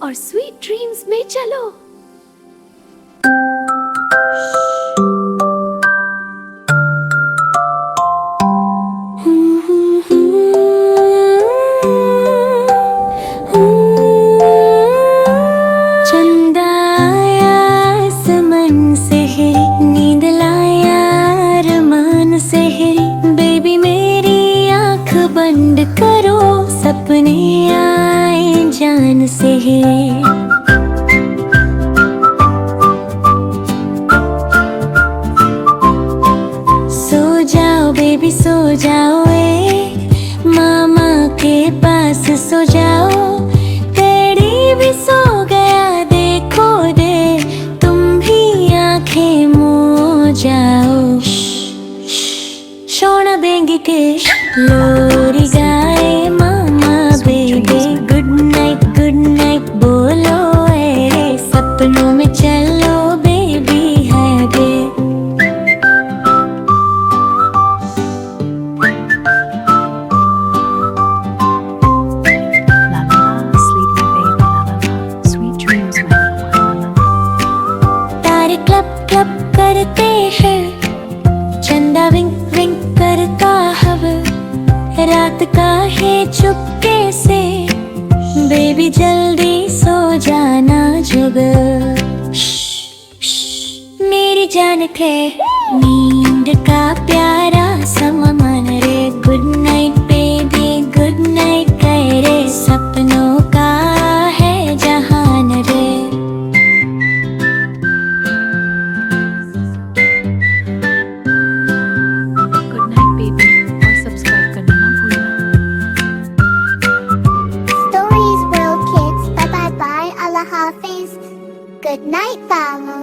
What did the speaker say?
और sweet dreams में चलो। चंदा आया आसमान से है, नींद लाया अरमान से है। बेबी मेरी आँख बंद करो, सपने आए जान से है। सो जाओ बेबी सो जाओ, मामा के पास सो जाओ। तेरी भी सो गया देखो दे, तुम भी आंखें मूंद जाओ। सोना देंगे के लोरी गाए मामा बेबी। गुड नाइट बोलो रे, सपनों में चलो बेबी है बे। तारे क्लब क्लब करते हैं, चंदा विंक विंक करता हवा। रात का है चुपके से, बेबी जल्दी सो जाना जब। मेरी जान के नींद का प्यारा समा मन रे। Good night baby good night कह रे, सपनों का है जहान रे। गुड नाइट बेबी, और सब्सक्राइब करना ना भूलना। Stories World Kids, bye bye bye, Allah Hafiz. Good night, Bala.